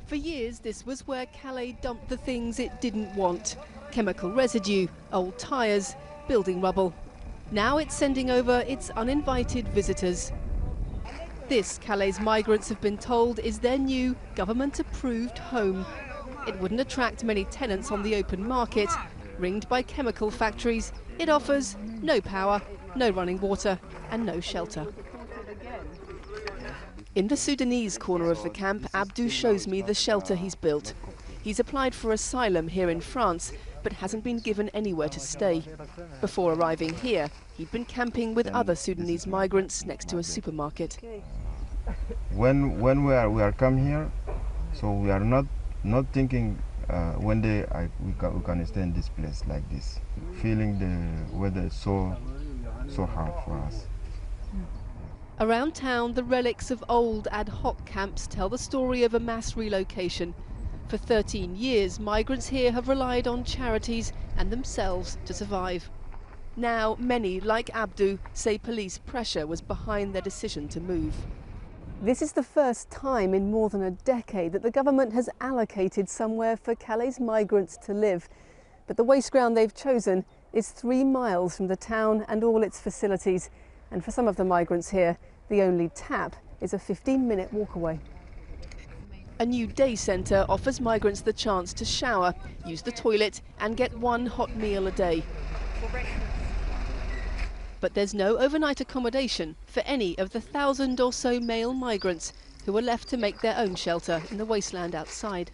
For years, this was where Calais dumped the things it didn't want. Chemical residue, old tyres, building rubble. Now it's sending over its uninvited visitors. This, Calais migrants have been told, is their new government-approved home. It wouldn't attract many tenants on the open market. Ringed by chemical factories, it offers no power, no running water and no shelter. In the Sudanese corner of the camp, Abdou shows me the shelter he's built. He's applied for asylum here in France, but hasn't been given anywhere to stay. Before arriving here, he'd been camping with other Sudanese migrants next to a supermarket. When we are come here, so we are not thinking one day we can stay in this place like this, feeling the weather is so hard for us. Around town, the relics of old ad hoc camps tell the story of a mass relocation. For 13 years, migrants here have relied on charities and themselves to survive. Now, many, like Abdou, say police pressure was behind their decision to move. This is the first time in more than a decade that the government has allocated somewhere for Calais migrants to live. But the waste ground they've chosen is 3 miles from the town and all its facilities. And for some of the migrants here, the only tap is a 15-minute walk away. A new day centre offers migrants the chance to shower, use the toilet and get 1 hot meal a day. But there's no overnight accommodation for any of the 1,000 or so male migrants who are left to make their own shelter in the wasteland outside.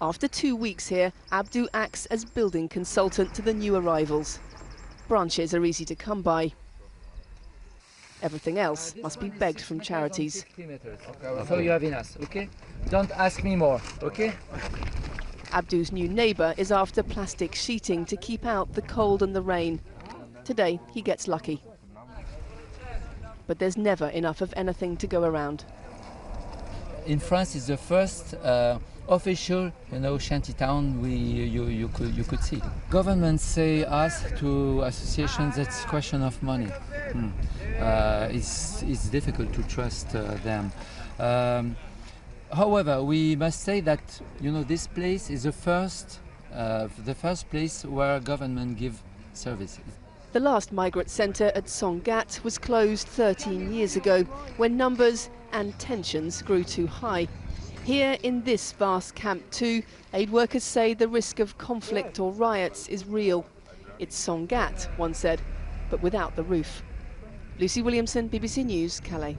After 2 weeks here, Abdou acts as building consultant to the new arrivals. Branches are easy to come by. Everything else must be begged from charities. So you have enough, okay? Don't ask me more, okay? Abdou's new neighbour is after plastic sheeting to keep out the cold and the rain. Today he gets lucky. But there's never enough of anything to go around. In France, it's the first official, shanty town you could see. Governments say us to associations that's a question of money. It's difficult to trust them. However, we must say that this place is the first place where government give services. The last migrant centre at Sangatte was closed 13 years ago when numbers and tensions grew too high. Here in this vast camp too, aid workers say the risk of conflict or riots is real. It's Sangatte, one said, but without the roof. Lucy Williamson, BBC News, Calais.